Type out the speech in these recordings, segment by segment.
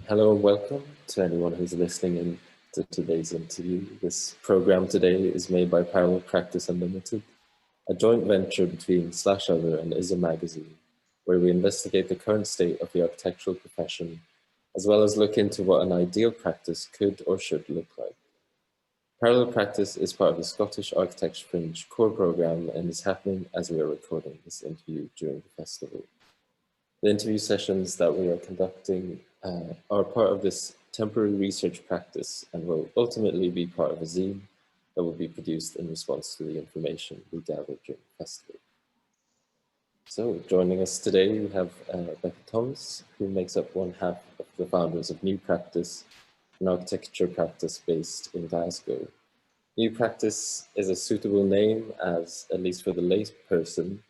Hello and welcome to anyone who's listening in to today's interview. This program today is made by Parallel Practice Unlimited, a joint venture between Slash Other and ISM Magazine, where we investigate the current state of the architectural profession, as well as look into what an ideal practice could or should look like. Parallel Practice is part of the Scottish Architecture Fringe core program and is happening as we are recording this interview during the festival. The interview sessions that we are conducting are part of this temporary research practice and will ultimately be part of a zine that will be produced in response to the information we gather during the festival. So joining us today, we have Becca Thomas, who makes up one half of the founders of New Practice, an architecture practice based in Glasgow. New Practice is a suitable name as, at least for the lay person,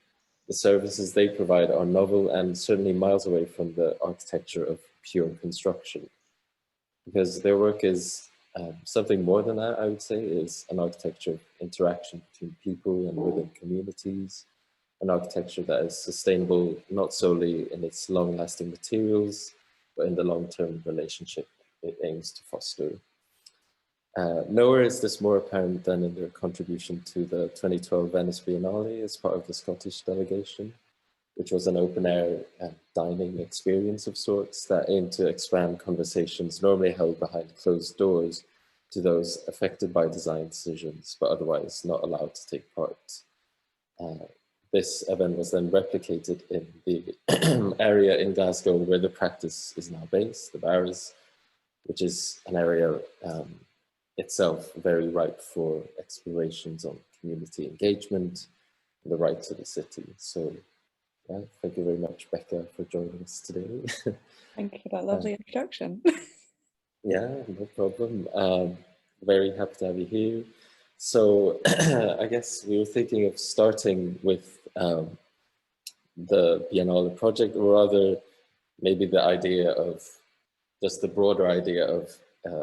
the services they provide are novel and certainly miles away from the architecture of pure construction. Because their work is something more than that, I would say, is an architecture of interaction between people and within communities, an architecture that is sustainable not solely in its long-lasting materials, but in the long-term relationship it aims to foster. Nowhere is this more apparent than in their contribution to the 2012 Venice Biennale as part of the Scottish delegation, which was an open-air dining experience of sorts that aimed to expand conversations normally held behind closed doors to those affected by design decisions, but otherwise not allowed to take part. This event was then replicated in the area in Glasgow where the practice is now based, the Barras, which is an area itself very ripe for explorations on community engagement and the right to the city. So yeah, thank you very much, Becca, for joining us today. Thank you for that lovely introduction. Yeah, no problem. Very happy to have you here. So I guess we were thinking of starting with the Biennale project, or rather maybe the idea of just the broader idea of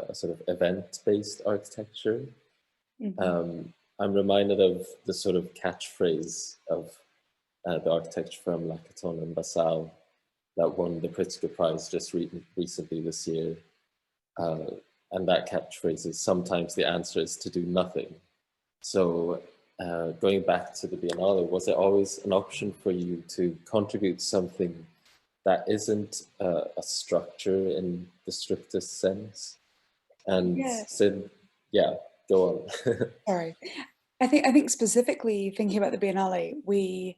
a sort of event-based architecture. Mm-hmm. I'm reminded of the sort of catchphrase of the architecture firm Lacaton and Basal that won the Pritzker Prize just recently this year. And that catchphrase is sometimes the answer is to do nothing. So going back to the Biennale, was it always an option for you to contribute something that isn't a structure in the strictest sense? And yeah, go on. Sorry. I think specifically thinking about the Biennale, we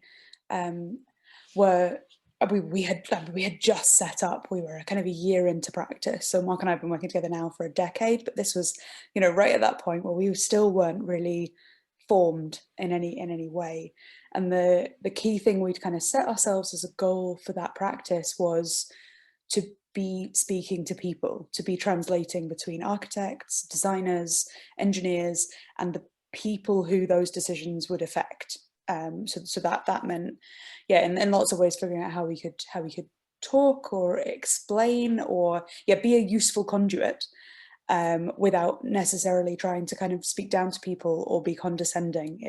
had just set up. We were kind of a year into practice. So Mark and I have been working together now for a decade, but this was, right at that point where we still weren't really formed in any way. And the key thing we'd kind of set ourselves as a goal for that practice was to be speaking to people, to be translating between architects, designers, engineers, and the people who those decisions would affect. So that meant, yeah, in lots of ways figuring out how we could talk or explain or be a useful conduit without necessarily trying to kind of speak down to people or be condescending.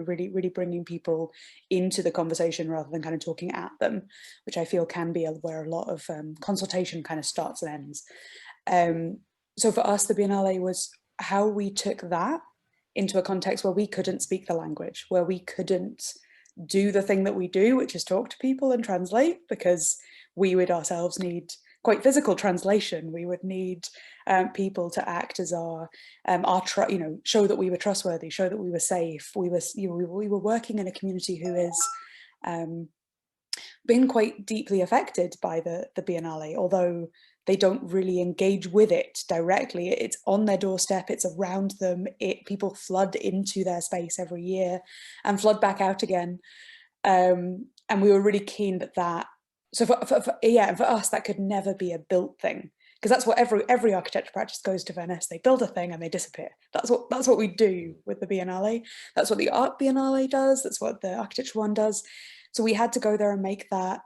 Really bringing people into the conversation rather than kind of talking at them, which I feel can be where a lot of consultation kind of starts and ends. So for us, the Biennale was how we took that into a context where we couldn't speak the language, where we couldn't do the thing that we do, which is talk to people and translate, because we would ourselves need quite physical translation. We would need people to act as our show that we were trustworthy, show that we were safe. We were working in a community who is been quite deeply affected by the Biennale, although they don't really engage with it directly. It's on their doorstep, it's around them, people flood into their space every year and flood back out again. And we were really keen that so for us, that could never be a built thing, because that's what every architecture practice goes to Venice. They build a thing and they disappear. That's what we do with the Biennale. That's what the Art Biennale does. That's what the architecture one does. So we had to go there and make that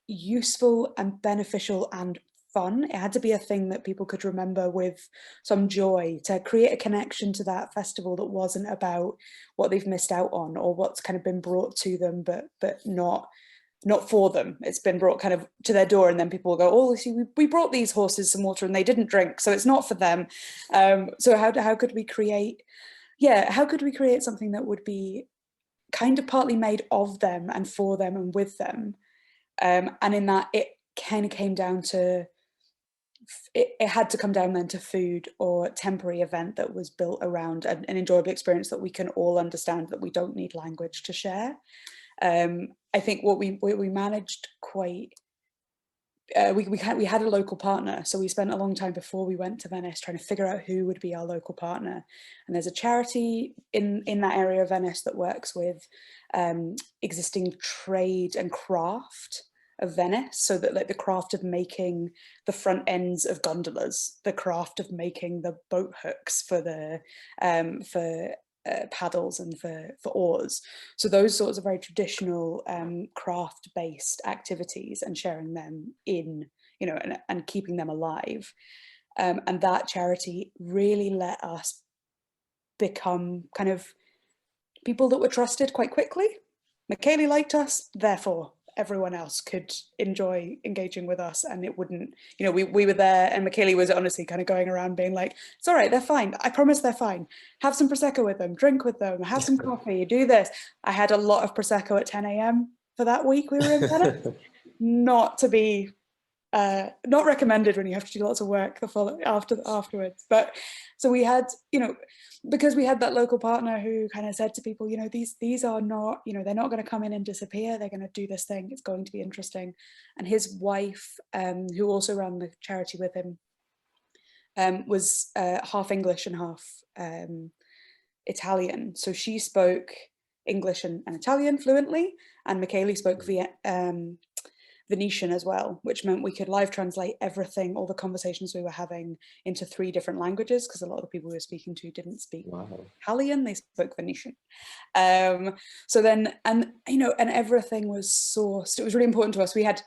useful and beneficial and fun. It had to be a thing that people could remember with some joy, to create a connection to that festival that wasn't about what they've missed out on or what's kind of been brought to them, but not not for them. It's been brought kind of to their door, and then people will go, oh, see, we brought these horses some water and they didn't drink, so it's not for them. So how could we create, how could we create something that would be kind of partly made of them and for them and with them? And in that, it kind of came down to, it had to come down then to food or temporary event that was built around an enjoyable experience that we can all understand, that we don't need language to share. I think what we managed quite, we had a local partner, so we spent a long time before we went to Venice trying to figure out who would be our local partner. And there's a charity in that area of Venice that works with existing trade and craft of Venice, so that like the craft of making the front ends of gondolas, the craft of making the boat hooks for the paddles and for oars. So those sorts of very traditional craft-based activities, and sharing them in, you know, and keeping them alive. And that charity really let us become kind of people that were trusted quite quickly. Michaeli liked us, therefore everyone else could enjoy engaging with us, and it wouldn't, you know, we were there, and Michaeli was honestly kind of going around being like, it's all right, they're fine, I promise they're fine, have some Prosecco with them, drink with them, have some coffee, do this. I had a lot of Prosecco at 10 a.m. for that week we were in Venice. Not to be not recommended when you have to do lots of work afterwards. But so we had, you know, because we had that local partner who kind of said to people, you know, these are not, you know, they're not going to come in and disappear, they're going to do this thing, it's going to be interesting. And his wife, who also ran the charity with him, was half English and half Italian, so she spoke English and Italian fluently, and Michaeli spoke Venetian as well, which meant we could live translate everything, all the conversations we were having, into 3 different languages, because a lot of the people we were speaking to didn't speak Italian, they spoke Venetian. So then, and you know, and everything was sourced. It was really important to us. We had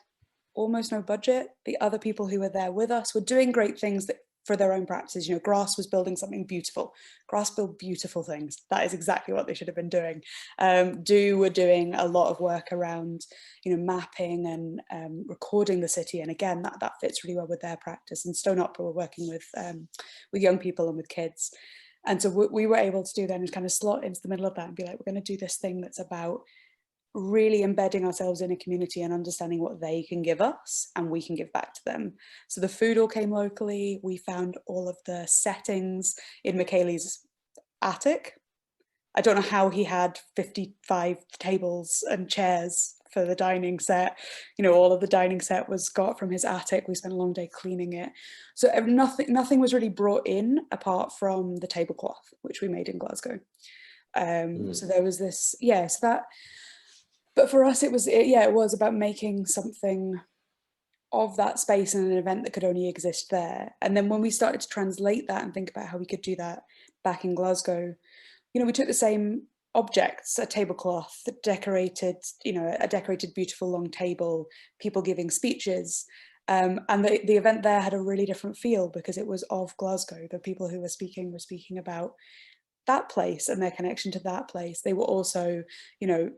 almost no budget. The other people who were there with us were doing great things that for their own practices. You know, Grass was building something beautiful. Grass build beautiful things. That is exactly what they should have been doing. Do were doing a lot of work around, you know, mapping and recording the city. And again, that fits really well with their practice. And Stone Opera were working with young people and with kids. And so we were able to do then is kind of slot into the middle of that and be like, we're going to do this thing that's about really embedding ourselves in a community and understanding what they can give us and we can give back to them. So the food all came locally. We found all of the settings in Michaeli's attic. I don't know how he had 55 tables and chairs for the dining set. You know, all of the dining set was got from his attic. We spent a long day cleaning it. So nothing was really brought in apart from the tablecloth, which we made in Glasgow. So there was this, so that, but for us, it was about making something of that space in an event that could only exist there. And then when we started to translate that and think about how we could do that back in Glasgow, you know, we took the same objects, a tablecloth, a decorated beautiful long table, people giving speeches. And the event there had a really different feel because it was of Glasgow. The people who were speaking about that place and their connection to that place. They were also, you know,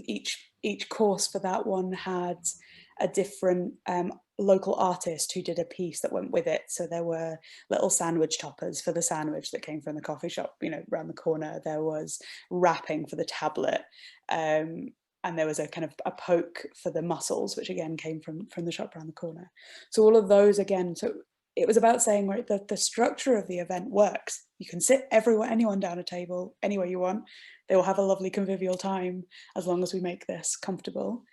each course for that one had a different local artist who did a piece that went with it. So there were little sandwich toppers for the sandwich that came from the coffee shop, you know, around the corner. There was wrapping for the tablet. And there was a kind of a poke for the mussels, which again came from the shop around the corner. So all of those again, so it was about saying, right, the structure of the event works. You can sit anyone down a table, anywhere you want. They will have a lovely convivial time as long as we make this comfortable.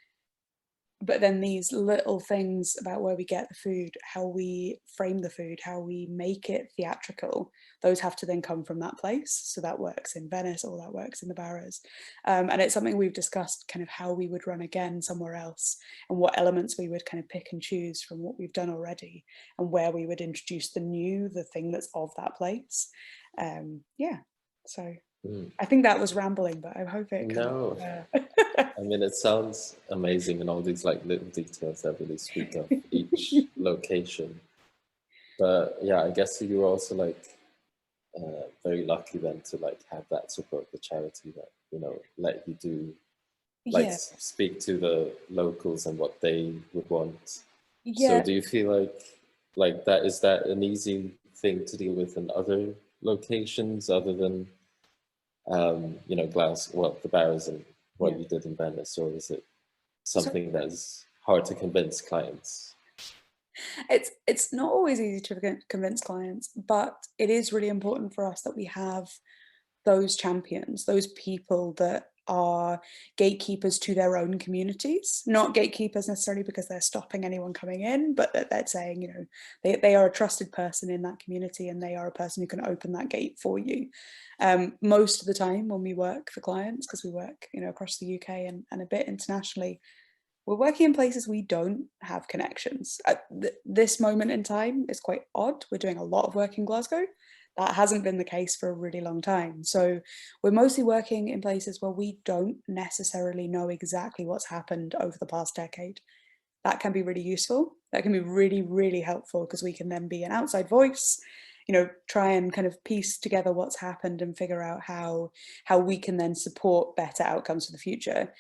But then these little things about where we get the food, how we frame the food, how we make it theatrical, those have to then come from that place. So that works in Venice, or that works in the Barras. And it's something we've discussed, kind of how we would run again somewhere else, and what elements we would kind of pick and choose from what we've done already, and where we would introduce the thing that's of that place. So I think that was rambling, but I hope it No. I mean, it sounds amazing, and all these like little details that really speak of each location. But yeah, I guess you were also like very lucky then to like have that support, the charity that, you know, let you do like Yeah, speak to the locals and what they would want. So yeah. do you feel like that, is that an easy thing to deal with in other locations other than Glass, well, the Barrows and what Yeah. you did in Venice, or is it So something that is hard to convince clients? it's not always easy to convince clients, but it is really important for us that we have those champions, those people that are gatekeepers to their own communities, not gatekeepers necessarily because they're stopping anyone coming in, but that they're saying, they are a trusted person in that community and they are a person who can open that gate for you. Most of the time when we work for clients, because we work, across the UK and a bit internationally, we're working in places we don't have connections. At this moment in time, it's quite odd. We're doing a lot of work in Glasgow. That hasn't been the case for a really long time. So we're mostly working in places where we don't necessarily know exactly what's happened over the past decade. That can be really useful. That can be really, really helpful because we can then be an outside voice, try and kind of piece together what's happened and figure out how we can then support better outcomes for the future.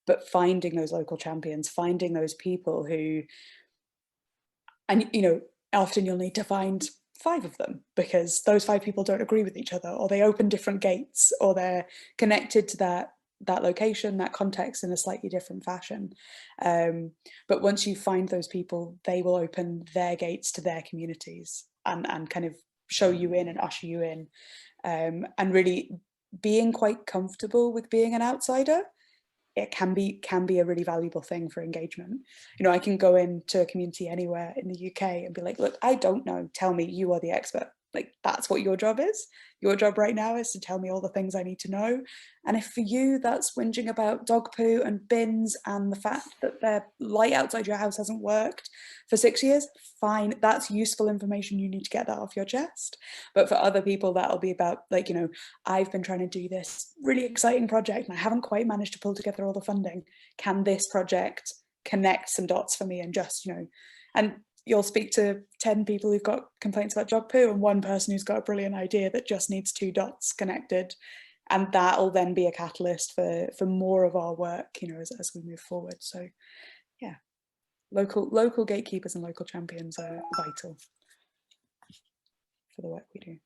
But finding those local champions, finding those people who, and often you'll need to find 5 of them because those 5 people don't agree with each other, or they open different gates, or they're connected to that location, that context in a slightly different fashion. But once you find those people, they will open their gates to their communities and kind of show you in and usher you in. And really being quite comfortable with being an outsider, it can be a really valuable thing for engagement. I can go into a community anywhere in the UK and be like, look, I don't know, tell me, you are the expert. Like, that's what your job is. Your job right now is to tell me all the things I need to know. And if for you that's whinging about dog poo and bins and the fact that the light outside your house hasn't worked for 6 years, fine, that's useful information. You need to get that off your chest. But for other people, that'll be about, like, I've been trying to do this really exciting project and I haven't quite managed to pull together all the funding. Can this project connect some dots for me? And just, and you'll speak to 10 people who've got complaints about dog poo and one person who's got a brilliant idea that just needs 2 dots connected. And that'll then be a catalyst for more of our work, as we move forward. So yeah, local gatekeepers and local champions are vital for the work we do.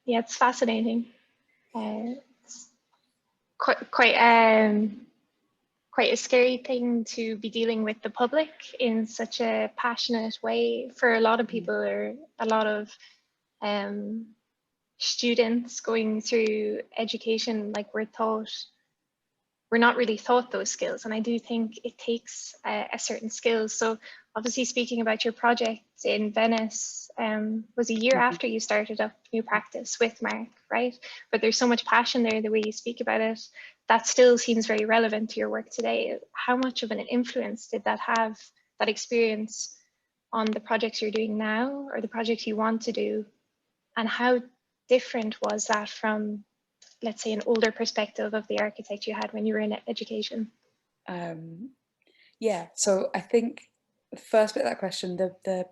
Yeah, it's fascinating. It's quite a scary thing to be dealing with the public in such a passionate way for a lot of people, or a lot of students going through education. Like, we're not really taught those skills, and I do think it takes a certain skills. So obviously, speaking about your project in Venice, was a year after you started up new practice with Mark, right? But there's so much passion there, the way you speak about it, that still seems very relevant to your work today. How much of an influence did that have, that experience, on the projects you're doing now, or the projects you want to do? And how different was that from, let's say, an older perspective of the architect you had when you were in education? Yeah, so I think the first bit of that question, the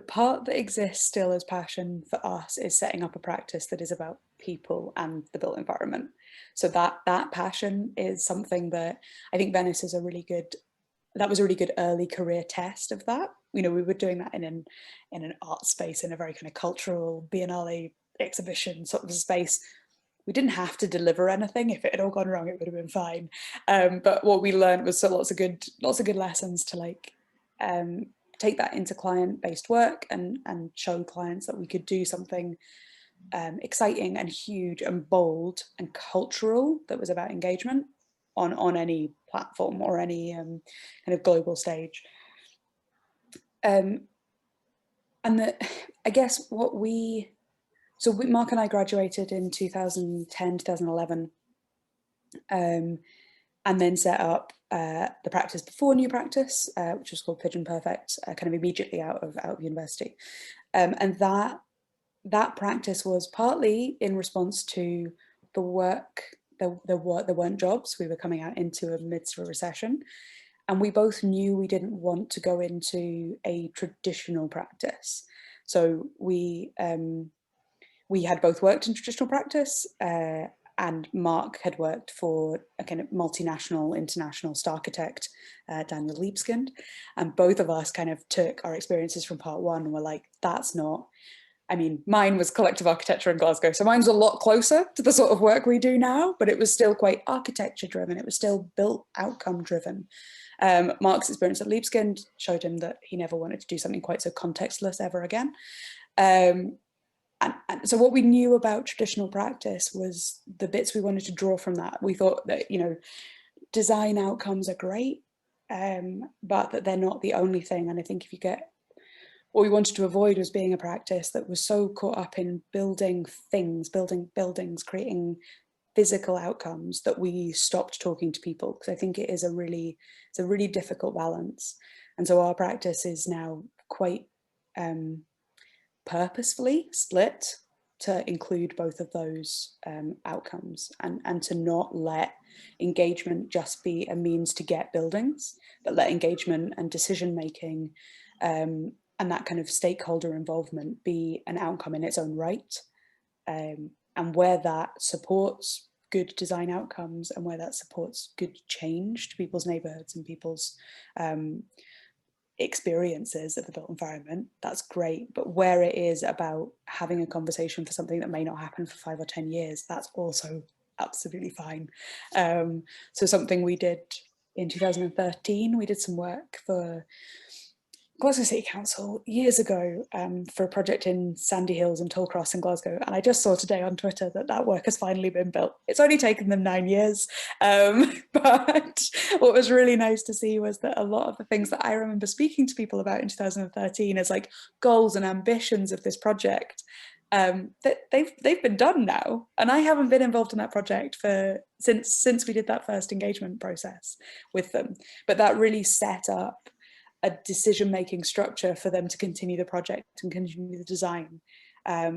part that exists still as passion for us is setting up a practice that is about people and the built environment. So that passion is something that I think Venice is that was a really good early career test of that. We were doing that in an art space, in a very kind of cultural biennale exhibition sort of space. We didn't have to deliver anything. If it had all gone wrong, it would have been fine. But what we learned was lots of good lessons to take that into client-based work and show clients that we could do something exciting and huge and bold and cultural that was about engagement on any platform or any kind of global stage. And I guess Mark and I graduated in 2010, 2011, and then set up the practice before new practice, which was called Pigeon Perfect, kind of immediately out of university. And that practice was partly in response to the work. There weren't jobs. We were coming out into a midst of a recession, and we both knew we didn't want to go into a traditional practice. So we we had both worked in traditional practice, and Mark had worked for a kind of multinational, international architect, Daniel Libeskind. And both of us kind of took our experiences from part one and were like, that's not, I mean, mine was collective architecture in Glasgow. So mine's a lot closer to the sort of work we do now, but it was still quite architecture driven. It was still built outcome driven. Mark's experience at Libeskind showed him that he never wanted to do something quite so contextless ever again. And so what we knew about traditional practice was the bits we wanted to draw from that. We thought that, you know, design outcomes are great, but that they're not the only thing. And I think if you get, what we wanted to avoid was being a practice that was so caught up in building things, building buildings, creating physical outcomes that we stopped talking to people. Because I think it's a really difficult balance. And so our practice is now quite purposefully split to include both of those outcomes, and to not let engagement just be a means to get buildings, but let engagement and decision making and that kind of stakeholder involvement be an outcome in its own right. And where that supports good design outcomes and where that supports good change to people's neighborhoods and people's experiences of the built environment, that's great. But where it is about having a conversation for something that may not happen for 5 or 10 years, that's also absolutely fine. So something we did in 2013, we did some work for Glasgow City Council years ago for a project in Sandy Hills and Tollcross in Glasgow. And I just saw today on Twitter that that work has finally been built. It's only taken them 9 years. But what was really nice to see was that a lot of the things that I remember speaking to people about in 2013 as like goals and ambitions of this project, that they've been done now. And I haven't been involved in that project since we did that first engagement process with them. But that really set up a decision-making structure for them to continue the project and continue the design.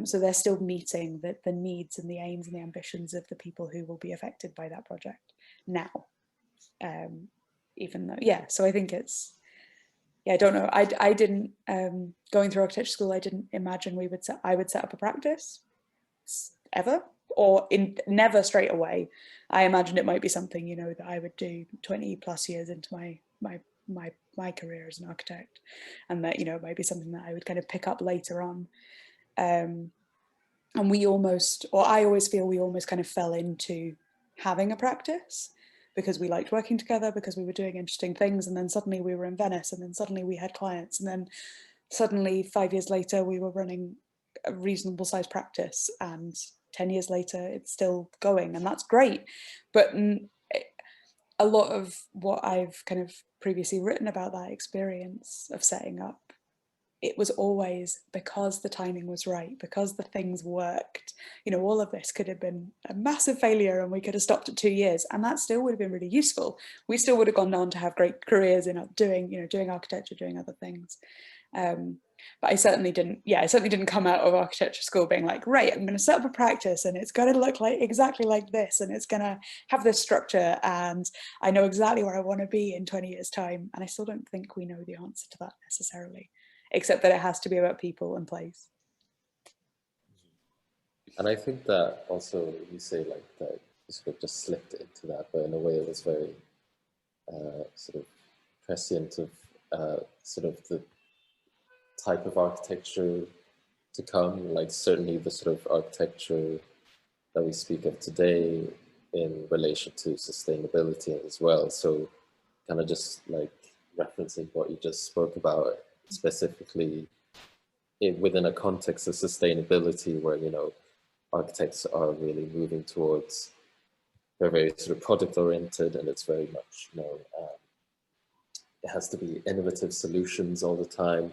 So they're still meeting the needs and the aims and the ambitions of the people who will be affected by that project now. Even though, yeah, so I think it's, yeah, I don't know. I didn't, going through architecture school, I didn't imagine I would set up a practice ever, or never straight away. I imagined it might be something, you know, that I would do 20 plus years into my career as an architect, and that, you know, it might be something that I would kind of pick up later on. And we almost, or I always feel we almost kind of fell into having a practice because we liked working together, because we were doing interesting things, and then suddenly we were in Venice, and then suddenly we had clients, and then suddenly 5 years later we were running a reasonable sized practice, and 10 years later it's still going, and that's great. But a lot of what I've kind of previously written about that experience of setting up, it was always because the timing was right, because the things worked. You know, all of this could have been a massive failure and we could have stopped at 2 years, and that still would have been really useful. We still would have gone on to have great careers in doing architecture, doing other things. But I certainly didn't come out of architecture school being like, right, I'm going to set up a practice and it's going to look like exactly like this, and it's going to have this structure, and I know exactly where I want to be in 20 years time. And I still don't think we know the answer to that necessarily, except that it has to be about people and place. And I think that also, you say like that you sort of just slipped into that, but in a way it was very sort of prescient of sort of the type of architecture to come, like certainly the sort of architecture that we speak of today in relation to sustainability as well. So kind of just like referencing what you just spoke about, specifically within a context of sustainability where, you know, architects are really moving towards, they're very sort of product oriented, and it's very much, you know, it has to be innovative solutions all the time.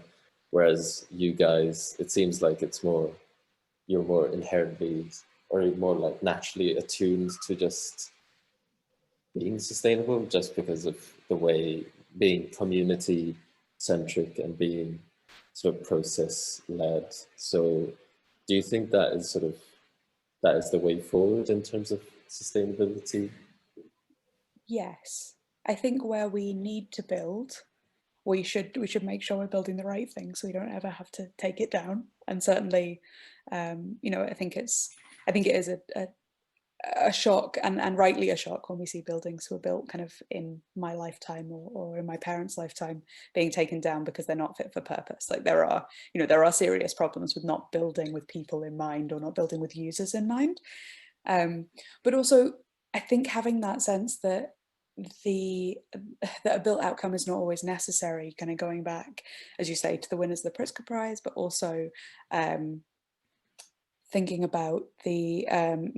Whereas you guys, it seems like you're more inherently, or more like naturally attuned to just being sustainable, just because of the way being community centric and being sort of process led. So do you think that is the way forward in terms of sustainability? Yes, I think where we need to build we should make sure we're building the right thing so we don't ever have to take it down. And certainly, you know, I think it is a shock, and rightly a shock, when we see buildings who were built kind of in my lifetime or in my parents' lifetime being taken down because they're not fit for purpose. Like there are serious problems with not building with people in mind or not building with users in mind. But also I think having that sense that a built outcome is not always necessary, kind of going back, as you say, to the winners of the Pritzker Prize, but also thinking about the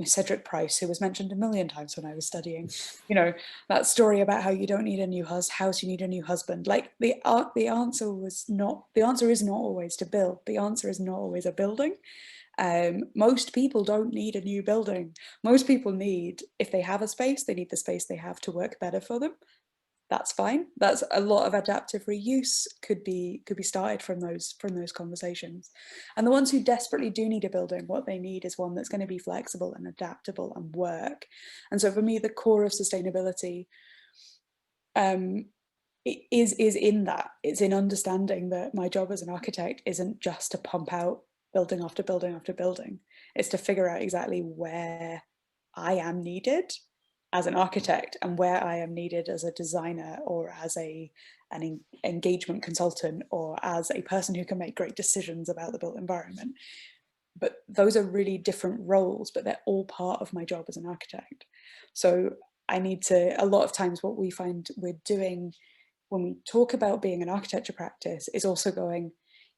Cedric Price, who was mentioned a million times when I was studying, you know, that story about how you don't need a new house, you need a new husband. Like the answer is not always to build. The answer is not always a building. Most people don't need a new building. Most people need, if they have a space, they need the space they have to work better for them. That's fine. That's a lot of adaptive reuse could be started from those conversations. And the ones who desperately do need a building, what they need is one that's going to be flexible and adaptable and work. And so for me, the core of sustainability is in that. It's in understanding that my job as an architect isn't just to pump out building after building after building. It's to figure out exactly where I am needed as an architect and where I am needed as a designer or as an engagement consultant or as a person who can make great decisions about the built environment. But those are really different roles, but they're all part of my job as an architect. So I need to, a lot of times what we find we're doing when we talk about being an architecture practice is also going,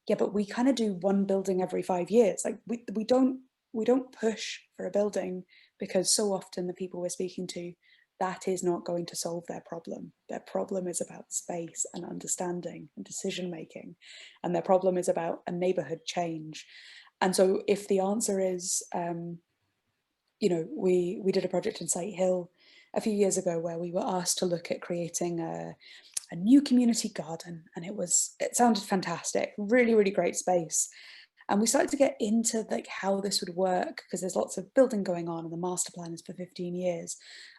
yeah, but we kind of do one building every 5 years. Like we don't push for a building, because so often the people we're speaking to, that is not going to solve their problem. Their problem is about space and understanding and decision making, and their problem is about a neighborhood change. And so if the answer is, you know, we did a project in Sight Hill a few years ago where we were asked to look at creating a new community garden, and it sounded fantastic, really, really great space. And we started to get into like how this would work, because there's lots of building going on and the master plan is for 15 years.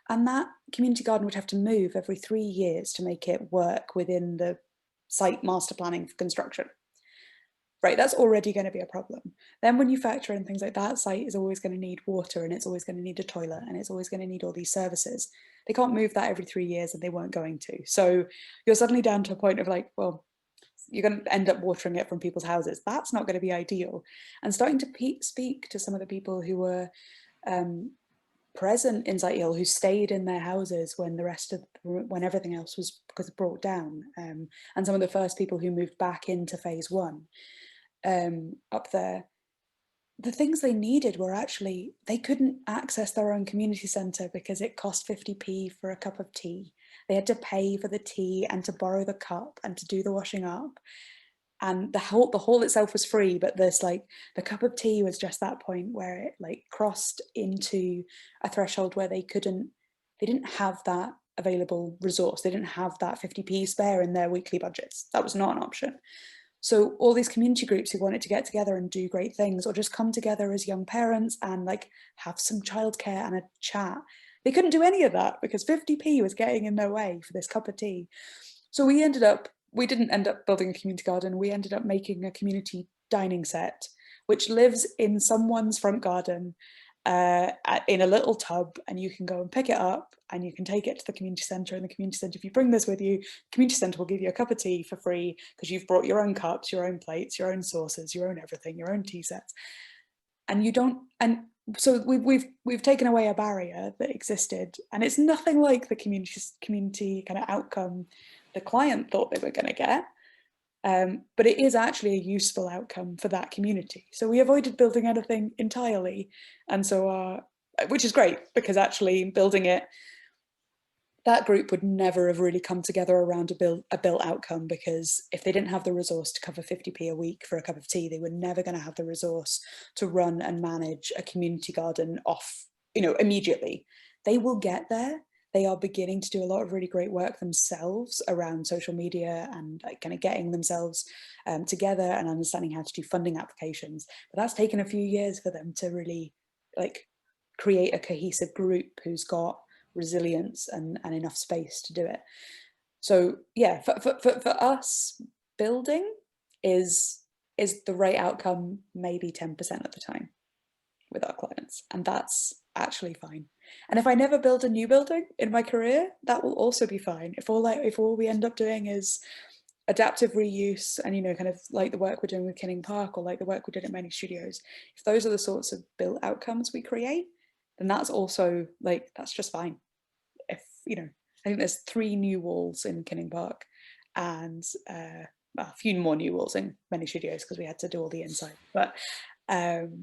And that community garden would have to move every 3 years to make it work within the site master planning for construction. Right, that's already going to be a problem. Then when you factor in things like that site is always going to need water, and it's always going to need a toilet, and it's always going to need all these services. They can't move that every 3 years, and they weren't going to. So you're suddenly down to a point of like, well, you're going to end up watering it from people's houses. That's not going to be ideal. And starting to speak to some of the people who were present in Sight Hill, who stayed in their houses when when everything else was brought down, and some of the first people who moved back into phase 1 up there, the things they needed were actually, they couldn't access their own community centre because it cost 50p for a cup of tea. They had to pay for the tea and to borrow the cup and to do the washing up. And the hall itself was free, but this, like, the cup of tea was just that point where it like crossed into a threshold where they didn't have that available resource. They didn't have that 50p spare in their weekly budgets. That was not an option. So all these community groups who wanted to get together and do great things, or just come together as young parents and like have some childcare and a chat, they couldn't do any of that because 50p was getting in their way for this cup of tea. So we didn't end up building a community garden. We ended up making a community dining set, which lives in someone's front garden in a little tub, and you can go and pick it up and you can take it to the community centre. And the community centre, if you bring this with you, the community centre will give you a cup of tea for free because you've brought your own cups, your own plates, your own sauces, your own everything, your own tea sets. And you don't, and so we've taken away a barrier that existed, and it's nothing like the community kind of outcome the client thought they were going to get. But it is actually a useful outcome for that community. So we avoided building anything entirely. And so, which is great, because actually building it, that group would never have really come together around a built outcome, because if they didn't have the resource to cover 50p a week for a cup of tea, they were never going to have the resource to run and manage a community garden off, immediately. They will get there. They are beginning to do a lot of really great work themselves around social media and kind of getting themselves together and understanding how to do funding applications. But that's taken a few years for them to really create a cohesive group who's got resilience and enough space to do it. So yeah, for us, building is the right outcome maybe 10% of the time with our clients, and that's actually fine. And if I never build a new building in my career, that will also be fine. If all we end up doing is adaptive reuse, and you know, kind of like the work we're doing with Kinning Park, or like the work we did at many studios, if those are the sorts of built outcomes we create, then that's also like, that's just fine. If you know, I think there's 3 new walls in Kinning Park, and a few more new walls in many studios because we had to do all the inside. But you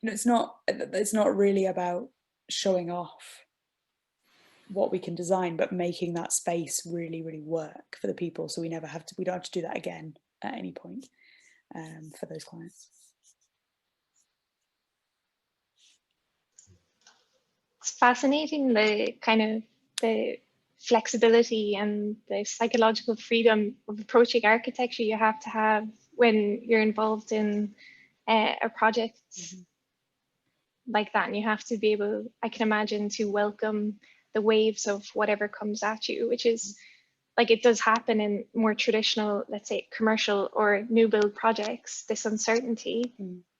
know, it's not really about showing off what we can design, but making that space really, really work for the people, so we don't have to do that again at any point for those clients. It's fascinating, the kind of the flexibility and the psychological freedom of approaching architecture you have to have when you're involved in a project like that. And you have to be able, I can imagine, to welcome the waves of whatever comes at you, which is like, it does happen in more traditional, let's say, commercial or new build projects, this uncertainty.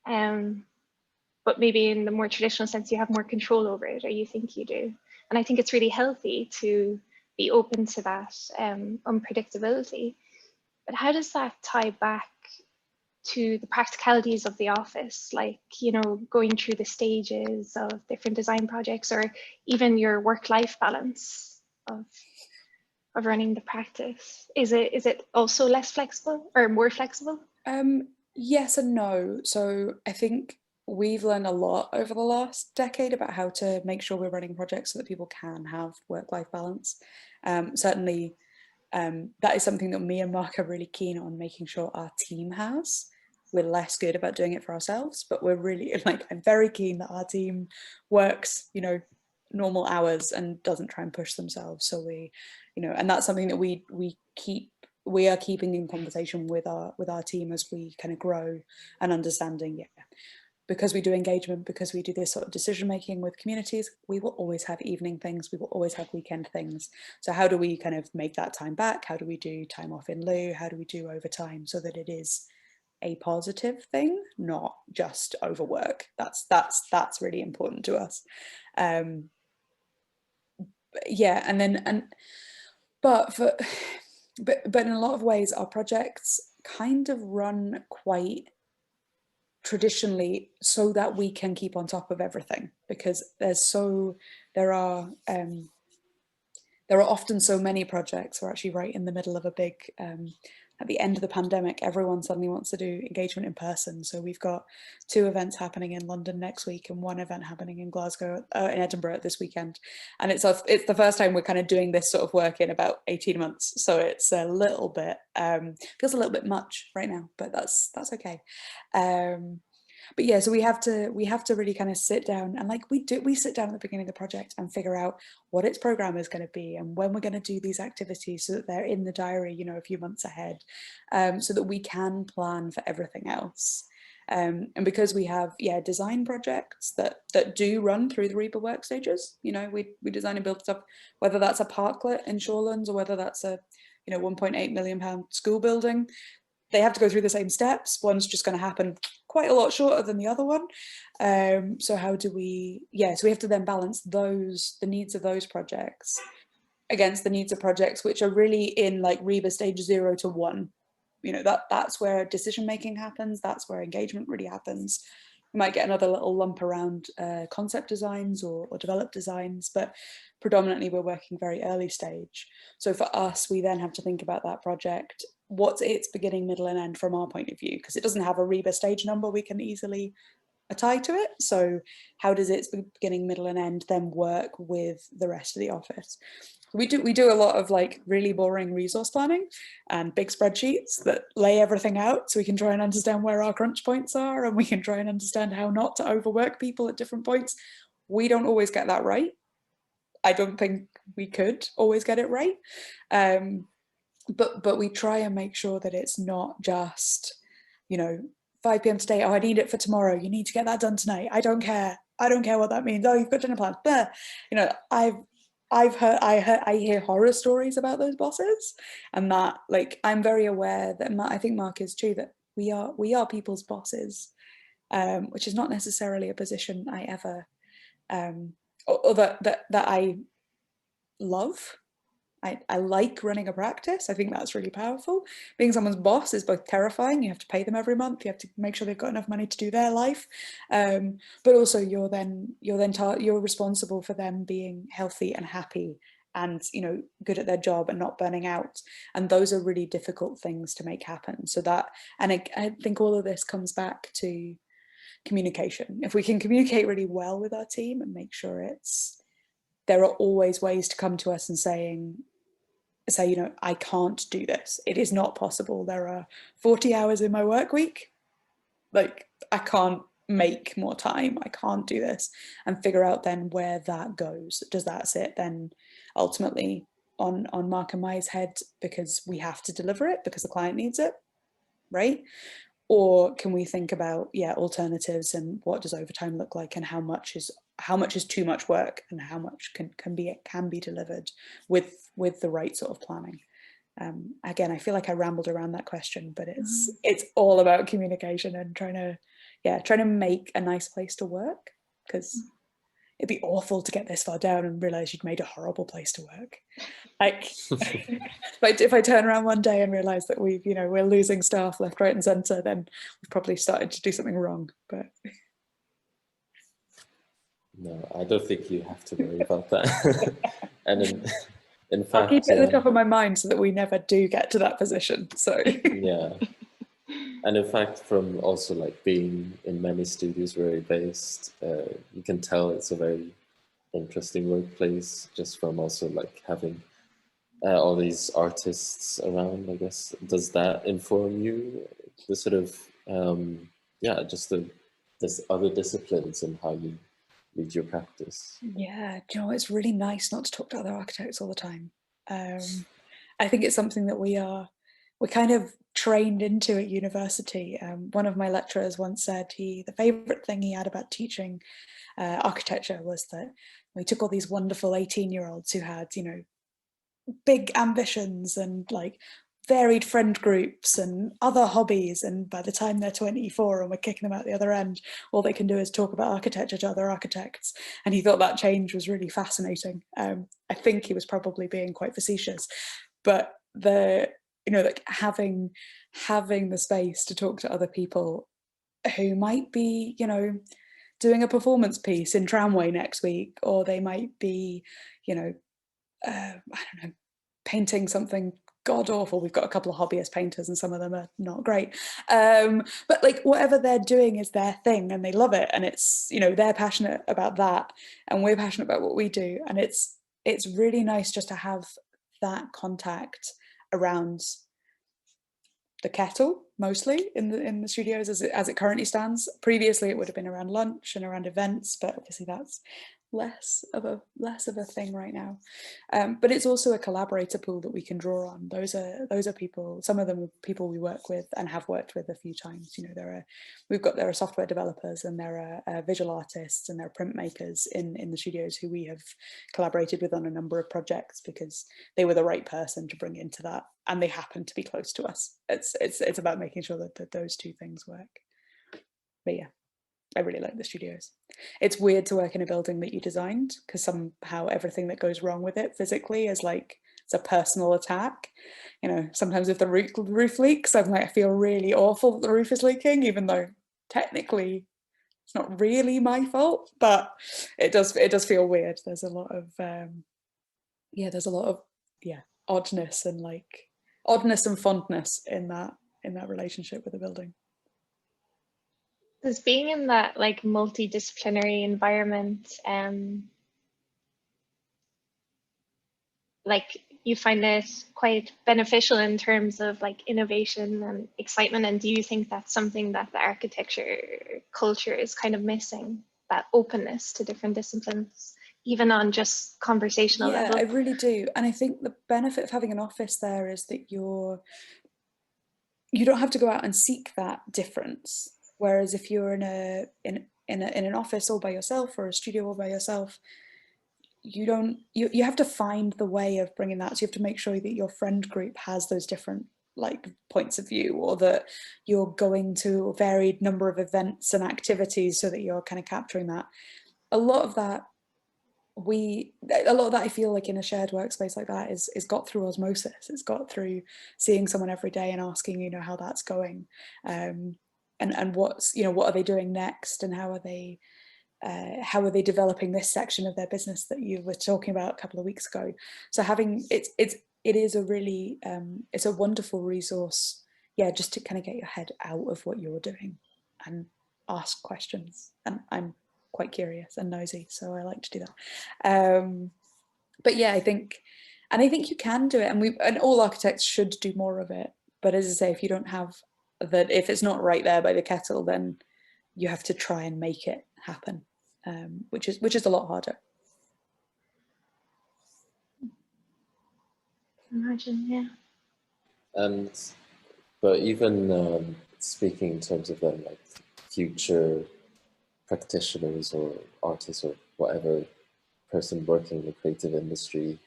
But maybe in the more traditional sense, you have more control over it, or you think you do. And I think it's really healthy to be open to that unpredictability. But how does that tie back to the practicalities of the office, like, you know, going through the stages of different design projects, or even your work-life balance of running the practice? Is it also less flexible or more flexible? Yes and no. So I think we've learned a lot over the last decade about how to make sure we're running projects so that people can have work-life balance. Certainly, that is something that me and Mark are really keen on making sure our team has. We're less good about doing it for ourselves, but we're really, like, I'm very keen that our team works, you know, normal hours and doesn't try and push themselves. So we, you know, and that's something that we are keeping in conversation with our team as we kind of grow and understanding. Yeah, because we do engagement, because we do this sort of decision making with communities, we will always have evening things, we will always have weekend things. So how do we kind of make that time back? How do we do time off in lieu? How do we do overtime so that it is a positive thing, not just overwork? That's really important to us. Yeah, but in a lot of ways, our projects kind of run quite traditionally so that we can keep on top of everything, because there are often so many projects. We're actually right in the middle of a big at the end of the pandemic, everyone suddenly wants to do engagement in person. So we've got 2 events happening in London next week and 1 event happening in Glasgow, in Edinburgh this weekend. And it's the first time we're kind of doing this sort of work in about 18 months. So it's a little bit, feels a little bit much right now, but that's okay. But yeah, so we have to really kind of sit down, and like we sit down at the beginning of the project and figure out what its program is going to be and when we're going to do these activities, so that they're in the diary, you know, a few months ahead, so that we can plan for everything else. And because we have design projects that do run through the REBA work stages, you know, we design and build stuff, whether that's a parklet in Shorelands or whether that's a, you know, £1.8 million school building. They have to go through the same steps. One's just going to happen quite a lot shorter than the other one. So how do we, so we have to then balance the needs of those projects against the needs of projects which are really in like REBA stage 0 to 1. You know, that's where decision making happens. That's where engagement really happens. We might get another little lump around concept designs or developed designs, but predominantly we're working very early stage. So for us, we then have to think about that project. What's its beginning, middle and end from our point of view? Because it doesn't have a REBA stage number we can easily tie to it. So how does its beginning, middle and end then work with the rest of the office? We do a lot of like really boring resource planning and big spreadsheets that lay everything out so we can try and understand where our crunch points are, and we can try and understand how not to overwork people at different points. We don't always get that right. I don't think we could always get it right. But we try and make sure that it's not just, you know, 5 p.m. today, oh, I need it for tomorrow, you need to get that done tonight, I don't care what that means, oh, you've got dinner plans, but you know, I hear horror stories about those bosses, and that, like, I'm very aware that I think Mark is too, that we are people's bosses, which is not necessarily a position I ever or that I love. I like running a practice. I think that's really powerful. Being someone's boss is both terrifying. You have to pay them every month. You have to make sure they've got enough money to do their life, but also you're responsible for them being healthy and happy, and good at their job and not burning out. And those are really difficult things to make happen. So that, and I think all of this comes back to communication. If we can communicate really well with our team and make sure there are always ways to come to us and say, I can't do this. It is not possible. There are 40 hours in my work week. Like, I can't make more time. I can't do this. And figure out then where that goes. Does that sit then ultimately on Mark and Maya's head because we have to deliver it because the client needs it, right? Or can we think about alternatives, and what does overtime look like, and how much is too much work, and how much can be delivered with the right sort of planning. Again, I feel like I rambled around that question, but it's all about communication and trying to make a nice place to work, because it'd be awful to get this far down and realize you'd made a horrible place to work. Like, if I turn around one day and realize that we're losing staff left, right, and centre, then we've probably started to do something wrong. But no, I don't think you have to worry about that. And in fact, I'll keep it at the top of my mind so that we never do get to that position. So yeah. And in fact, from also like being in many studios where we're based, you can tell it's a very interesting workplace just from also like having all these artists around, I guess. Does that inform you, the sort of, just this other disciplines and how you lead your practice? yeah, it's really nice not to talk to other architects all the time. I think it's something that we're kind of trained into at university. One of my lecturers once said the favourite thing he had about teaching architecture was that we took all these wonderful 18-year-olds who had, big ambitions and like varied friend groups and other hobbies, and by the time they're 24 and we're kicking them out the other end, all they can do is talk about architecture to other architects. And he thought that change was really fascinating. I think he was probably being quite facetious, but like having the space to talk to other people who might be doing a performance piece in Tramway next week, or they might be I don't know, painting something god awful. We've got a couple of hobbyist painters and some of them are not great, but like whatever they're doing is their thing and they love it, and it's they're passionate about that and we're passionate about what we do, and it's really nice just to have that contact around the kettle, mostly in the studios as it currently stands. Previously it would have been around lunch and around events, but obviously that's less of a thing right now. But it's also a collaborator pool that we can draw on. Those are people, some of them are people we work with and have worked with a few times. There are software developers, and there are visual artists, and there are printmakers in the studios who we have collaborated with on a number of projects because they were the right person to bring into that, and they happen to be close to us. It's about making sure that those two things work. But yeah, I really like the studios. It's weird to work in a building that you designed, because somehow everything that goes wrong with it physically is like, it's a personal attack. Sometimes if the roof leaks, I feel really awful that the roof is leaking, even though technically it's not really my fault, but it does feel weird. There's a lot of oddness and fondness in that relationship with the building. Does being in that like multidisciplinary environment, like you find it quite beneficial in terms of like innovation and excitement? And do you think that's something that the architecture culture is kind of missing, that openness to different disciplines, even on just conversational level? I really do. And I think the benefit of having an office there is that you don't have to go out and seek that difference. Whereas if you're in an office all by yourself, or a studio all by yourself, you have to find the way of bringing that. So you have to make sure that your friend group has those different like points of view, or that you're going to a varied number of events and activities so that you're kind of capturing that. A lot of that I feel like in a shared workspace like that is got through osmosis. It's got through seeing someone every day and asking, you know, how that's going, and what's, you know, what are they doing next, and how are they developing this section of their business that you were talking about a couple of weeks ago. So having it is a really it's a wonderful resource, yeah, just to kind of get your head out of what you're doing and ask questions. And I'm quite curious and nosy, so I like to do that. But yeah, I think you can do it, and all architects should do more of it. But as I say, if you don't have that, if it's not right there by the kettle, then you have to try and make it happen, which is a lot harder. Imagine, yeah. And but even speaking in terms of then like future practitioners or artists or whatever person working in the creative industry,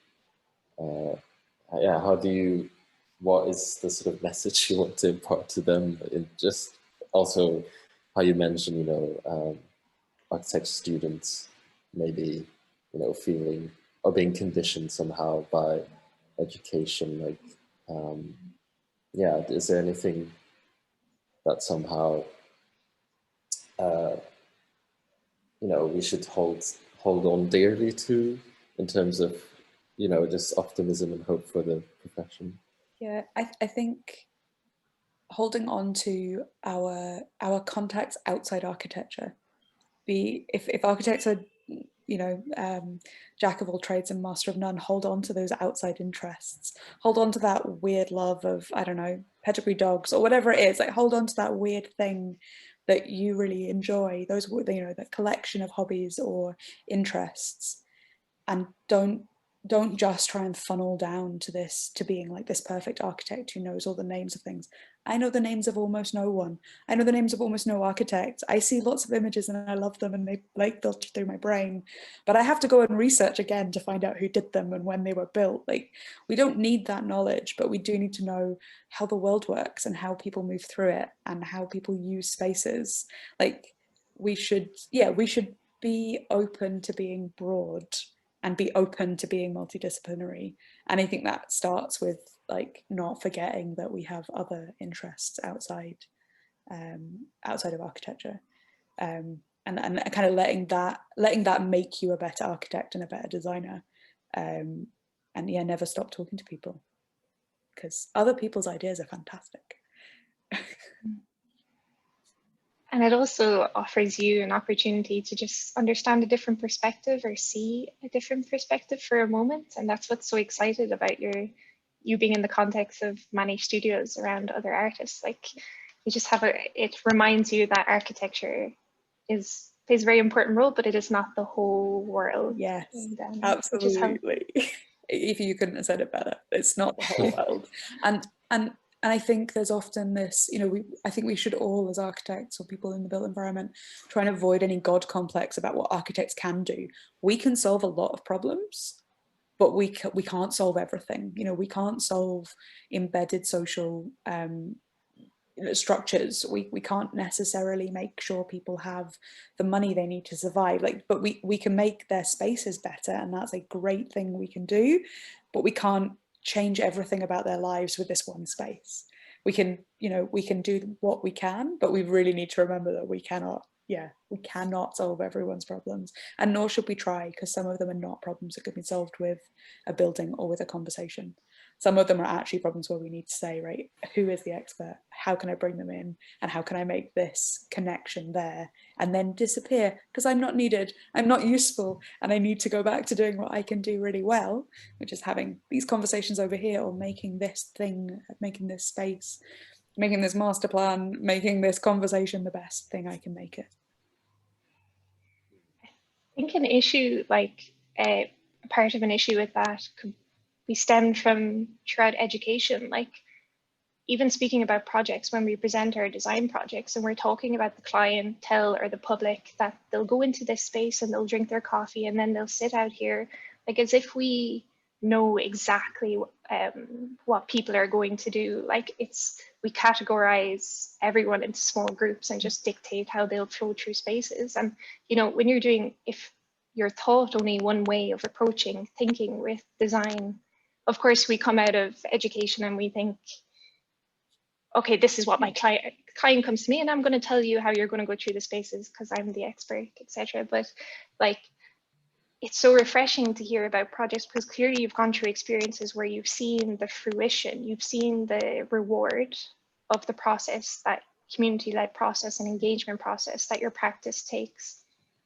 yeah, what is the sort of message you want to impart to them? In just also how you mentioned, you know, architecture students maybe, you know, feeling or being conditioned somehow by education, like, yeah, is there anything that somehow, you know, we should hold on dearly to in terms of, you know, just optimism and hope for the profession? Yeah, I think holding on to our contacts outside architecture. If architects are, you know, jack of all trades and master of none, hold on to those outside interests. Hold on to that weird love of, I don't know, pedigree dogs or whatever it is. Like, hold on to that weird thing that you really enjoy. Those, you know, that collection of hobbies or interests, and don't just try and funnel down to being like this perfect architect who knows all the names of things. I know the names of almost no one. I know the names of almost no architects. I see lots of images and I love them and they like filter through my brain, but I have to go and research again to find out who did them and when they were built. Like, we don't need that knowledge, but we do need to know how the world works and how people move through it and how people use spaces. Like, we should be open to being broad and be open to being multidisciplinary. And I think that starts with like not forgetting that we have other interests outside of architecture, and kind of letting that make you a better architect and a better designer, and yeah, never stop talking to people, because other people's ideas are fantastic. And it also offers you an opportunity to just understand a different perspective or see a different perspective for a moment. And that's what's so excited about you being in the context of managed studios around other artists. Like, you just have it reminds you that architecture plays a very important role, but it is not the whole world. Yes, And, absolutely. If you couldn't have said it better, it's not the whole world. And I think there's often this, you know, I think we should all, as architects or people in the built environment, try and avoid any God complex about what architects can do. We can solve a lot of problems, but we can't solve everything. You know, we can't solve embedded social structures. We can't necessarily make sure people have the money they need to survive. Like, but we can make their spaces better, and that's a great thing we can do. But we can't change everything about their lives with this one space. We can, you know, we can do what we can, but we really need to remember that we cannot solve everyone's problems, and nor should we try, because some of them are not problems that could be solved with a building or with a conversation. Some of them are actually problems where we need to say, right, who is the expert? How can I bring them in? And how can I make this connection there? And then disappear, because I'm not needed, I'm not useful, and I need to go back to doing what I can do really well, which is having these conversations over here, or making this thing, making this space, making this master plan, making this conversation the best thing I can make it. I think an issue, like a part of an issue with that could be stemmed from throughout education. Like, even speaking about projects, when we present our design projects and we're talking about the clientele or the public, that they'll go into this space and they'll drink their coffee and then they'll sit out here like as if we know exactly what people are going to do. Like we categorize everyone into small groups and just dictate how they'll flow through spaces. And, you know, when if you're taught only one way of approaching thinking with design, of course, we come out of education and we think, okay, this is what my client comes to me and I'm going to tell you how you're going to go through the spaces because I'm the expert, etc. But like, it's so refreshing to hear about projects because clearly you've gone through experiences where you've seen the fruition, you've seen the reward of the process, that community-led process and engagement process that your practice takes.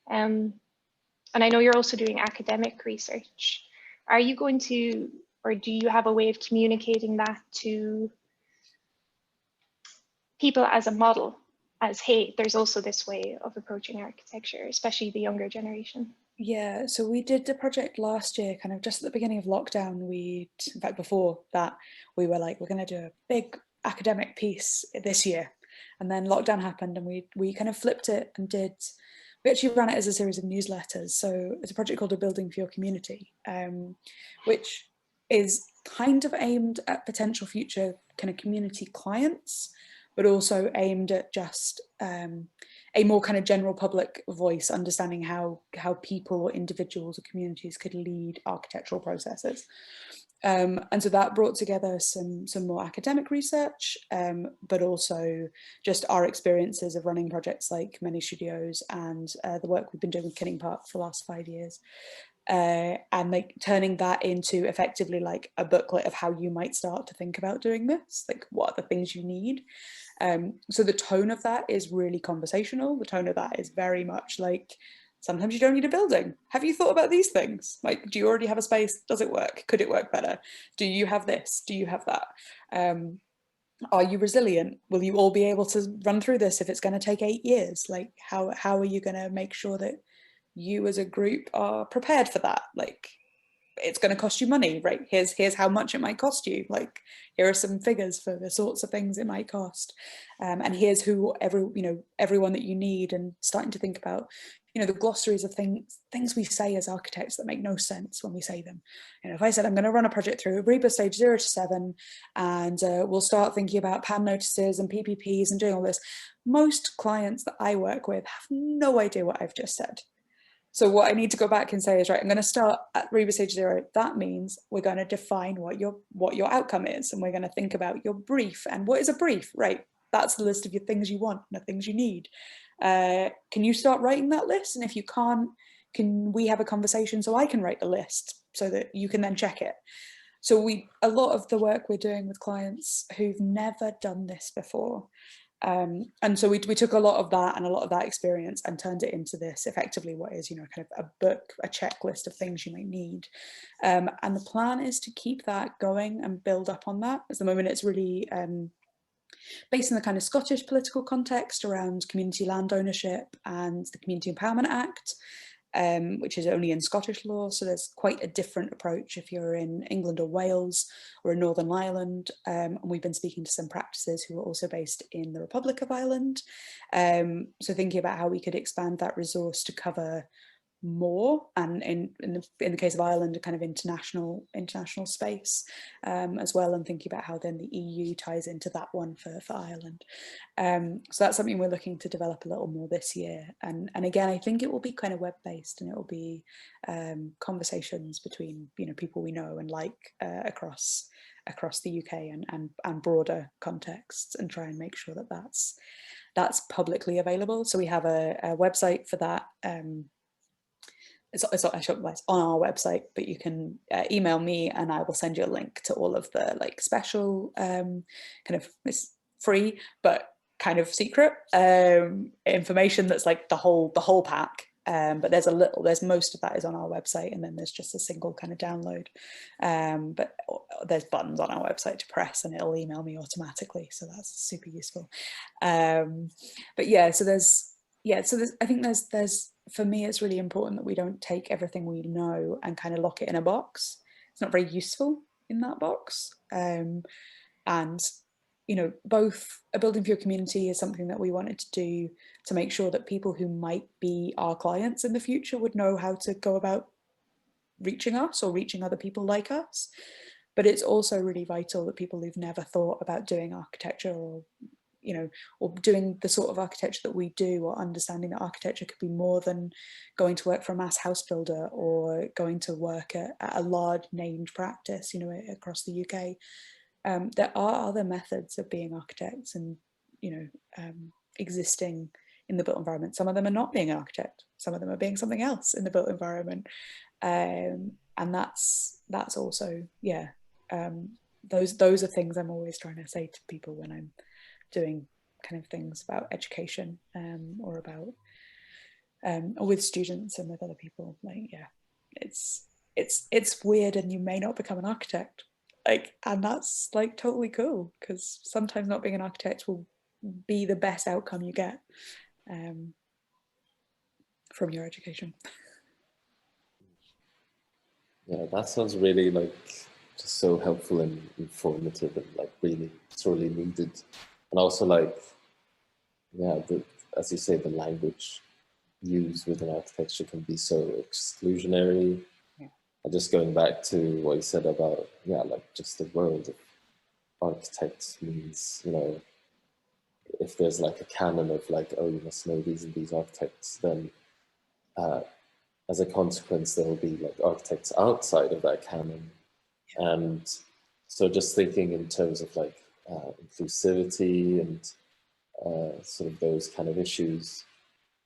And I know you're also doing academic research. Are you going to, or do you have a way of communicating that to people as a model, as, hey, there's also this way of approaching architecture, especially the younger generation? Yeah, so we did the project last year, kind of just at the beginning of lockdown. In fact, before that, we were like, we're going to do a big academic piece this year. And then lockdown happened and we kind of flipped it and we actually ran it as a series of newsletters. So it's a project called A Building for Your Community, which is kind of aimed at potential future kind of community clients, but also aimed at just a more kind of general public voice, understanding how people or individuals or communities could lead architectural processes. And so that brought together some more academic research, but also just our experiences of running projects like Many Studios and the work we've been doing with Kinning Park for the last 5 years. And like turning that into effectively like a booklet of how you might start to think about doing this, like what are the things you need. So the tone of that is really conversational. The tone of that is very much like, sometimes you don't need a building. Have you thought about these things? Like, do you already have a space? Does it work? Could it work better? Do you have this? Do you have that? Are you resilient? Will you all be able to run through this if it's going to take 8 years? Like, how are you going to make sure that you as a group are prepared for that? Like, it's going to cost you money, right? Here's how much it might cost you. Like, here are some figures for the sorts of things it might cost, and here's everyone that you need. And starting to think about, the glossaries of things we say as architects that make no sense when we say them. If I said I'm going to run a project through REBA stage 0 to 7, and we'll start thinking about PAM notices and PPPs and doing all this, most clients that I work with have no idea what I've just said. So what I need to go back and say is, right, I'm going to start at REBA stage 0. That means we're going to define what your outcome is, and we're going to think about your brief. And what is a brief? Right, that's the list of your things you want and the things you need. Can you start writing that list? And if you can't, can we have a conversation so I can write the list so that you can then check it? So a lot of the work we're doing with clients who've never done this before. And so we took a lot of that and a lot of that experience and turned it into this, effectively what is, kind of a book, a checklist of things you might need. And the plan is to keep that going and build up on that. At the moment, it's really based in the kind of Scottish political context around community land ownership and the Community Empowerment Act, which is only in Scottish law. So there's quite a different approach if you're in England or Wales or in Northern Ireland. And we've been speaking to some practices who are also based in the Republic of Ireland. So thinking about how we could expand that resource to cover more, and in the case of Ireland, a kind of international space as well, and thinking about how then the EU ties into that one for Ireland. So that's something we're looking to develop a little more this year, and again, I think it will be kind of web-based, and it will be conversations between people we know and like across the UK and broader contexts, and try and make sure that that's publicly available. So we have a website for that. It's on our website, but you can email me and I will send you a link to all of the like special kind of, it's free but kind of secret information that's like the whole pack. But there's most of that is on our website, and then there's just a single kind of download. But there's buttons on our website to press and it'll email me automatically, so that's super useful. But yeah, so I think there's for me, it's really important that we don't take everything we know and kind of lock it in a box. It's not very useful in that box. And both A Building for Your Community is something that we wanted to do to make sure that people who might be our clients in the future would know how to go about reaching us or reaching other people like us. But it's also really vital that people who've never thought about doing architecture, or or doing the sort of architecture that we do, or understanding that architecture could be more than going to work for a mass house builder or going to work at a large named practice, across the UK. There are other methods of being architects and, existing in the built environment. Some of them are not being an architect. Some of them are being something else in the built environment. And that's also, those are things I'm always trying to say to people when I'm doing kind of things about education, or about or with students and with other people. Like, it's weird, and you may not become an architect, and that's like totally cool, because sometimes not being an architect will be the best outcome you get from your education. Yeah, that sounds really just so helpful and informative, and really sorely needed. And also as you say, the language used within architecture can be so exclusionary. Yeah. And just going back to what you said about just the world of architects means, if there's a canon of you must know these and these architects, then as a consequence there will be architects outside of that canon. And so just thinking in terms of inclusivity and sort of those kind of issues,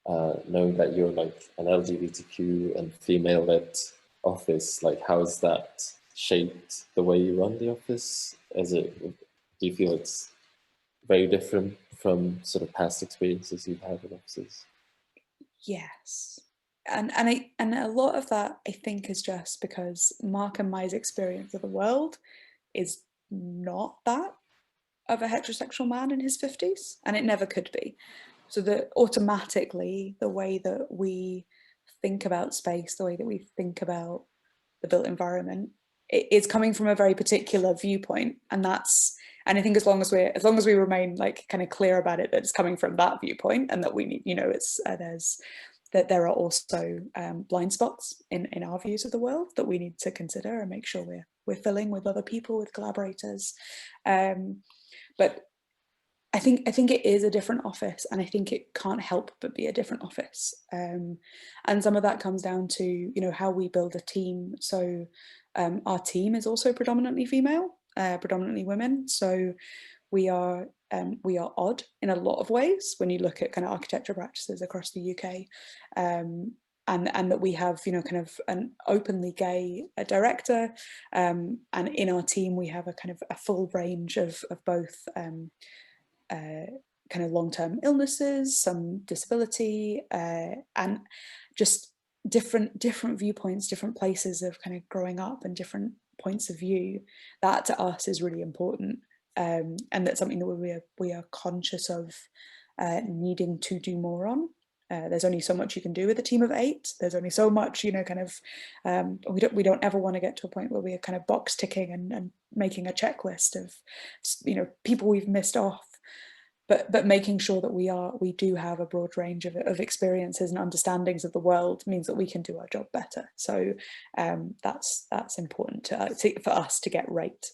knowing that you're an LGBTQ and female-led office, how has that shaped the way you run the office? Do you feel it's very different from sort of past experiences you've had in offices? Yes. And a lot of that, I think, is just because Mark and my experience of the world is not that of a heterosexual man in his 50s, and it never could be. So that automatically the way that we think about space, the way that we think about the built environment, it's coming from a very particular viewpoint, and I think as long as we remain kind of clear about it, that it's coming from that viewpoint, and that we need, that there are also blind spots in our views of the world that we need to consider and make sure we're filling with other people, with collaborators. But I think it is a different office, and I think it can't help but be a different office. And some of that comes down to how we build a team. So our team is also predominantly female, predominantly women. So we are odd in a lot of ways when you look at kind of architecture practices across the UK, and that we have kind of an openly gay director, and in our team we have a kind of a full range of both kind of long-term illnesses, some disability, and just different viewpoints, different places of kind of growing up, and different points of view. That to us is really important. And that's something that we are conscious of needing to do more on. There's only so much you can do with a team of 8. There's only so much, kind of, we don't ever want to get to a point where we are kind of box ticking and making a checklist of, people we've missed off. But making sure that we do have a broad range of experiences and understandings of the world means that we can do our job better. So that's important for us to get right.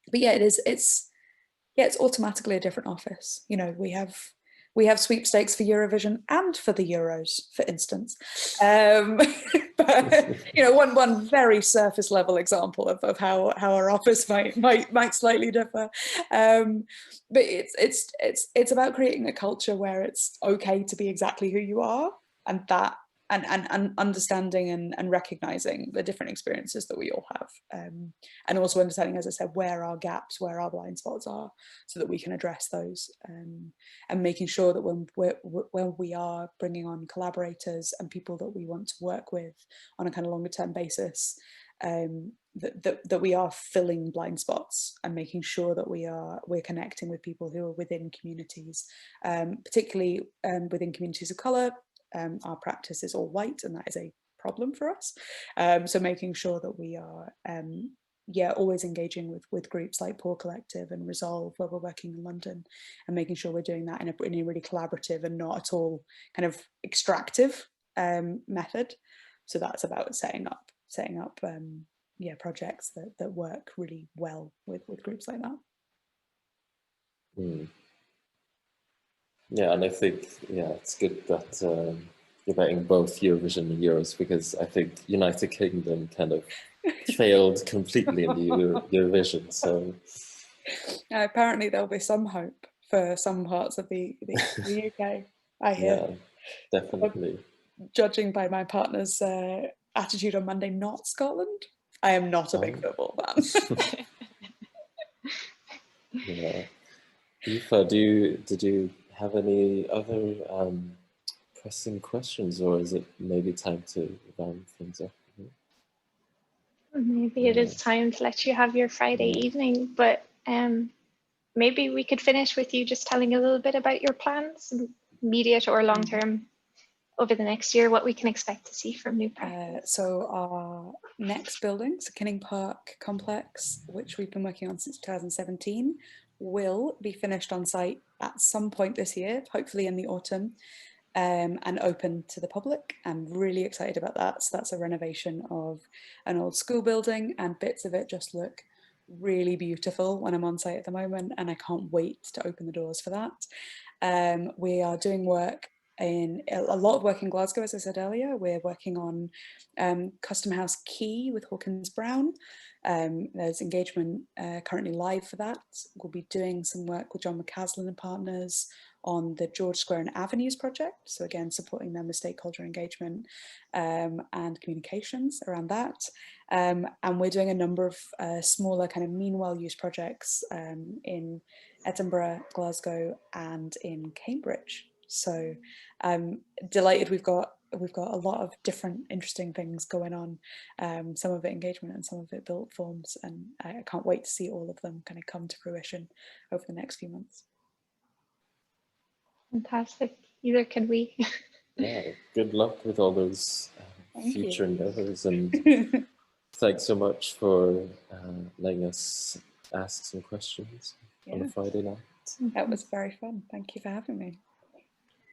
But yeah, it's automatically a different office. We have sweepstakes for Eurovision and for the Euros, for instance. But one very surface level example of how our office might slightly differ. But it's about creating a culture where it's okay to be exactly who you are, and that and understanding and recognizing the different experiences that we all have, and also understanding, as I said, where our gaps, where our blind spots are, so that we can address those, and making sure that when we are bringing on collaborators and people that we want to work with on a kind of longer term basis, that we are filling blind spots and making sure that we're connecting with people who are within communities, particularly within communities of colour. Our practice is all white, and that is a problem for us. So making sure that we are always engaging with groups like Poor Collective and Resolve, where we're working in London, and making sure we're doing that in a really collaborative and not at all kind of extractive method. So that's about setting up yeah, projects that work really well with groups like that. Yeah, and I think, yeah, it's good that you're betting both Eurovision and Euros, because I think United Kingdom kind of failed completely in the Eurovision. So apparently there'll be some hope for some parts of the UK, I hear. yeah, definitely. Judging by my partner's attitude on Monday, not Scotland. I am not a big football fan. Yeah. Aoife, did you have any other pressing questions, or is it maybe time to round things up? Maybe it is time to let you have your Friday evening, but maybe we could finish with you just telling a little bit about your plans, immediate or long term, over the next year, what we can expect to see from New Practice. So our next building, so Kinning Park complex, which we've been working on since 2017, will be finished on site at some point this year, hopefully in the autumn, and open to the public. I'm really excited about that. So that's a renovation of an old school building, and bits of it just look really beautiful when I'm on site at the moment, and I can't wait to open the doors for that. We are doing work in a lot of work in Glasgow, as I said earlier. We're working on Custom House Quay with Hawkins Brown. There's engagement currently live for that. We'll be doing some work with John McCaslin and partners on the George Square and Avenues project. So again, supporting them with stakeholder engagement and communications around that. And we're doing a number of smaller kind of meanwhile use projects in Edinburgh, Glasgow, and in Cambridge. So I'm delighted we've got a lot of different interesting things going on, some of it engagement and some of it built forms, and I can't wait to see all of them kind of come to fruition over the next few months. Fantastic. Either can we. Yeah, good luck with all those future endeavors, and thanks so much for letting us ask some questions on a Friday night. That was very fun. Thank you for having me.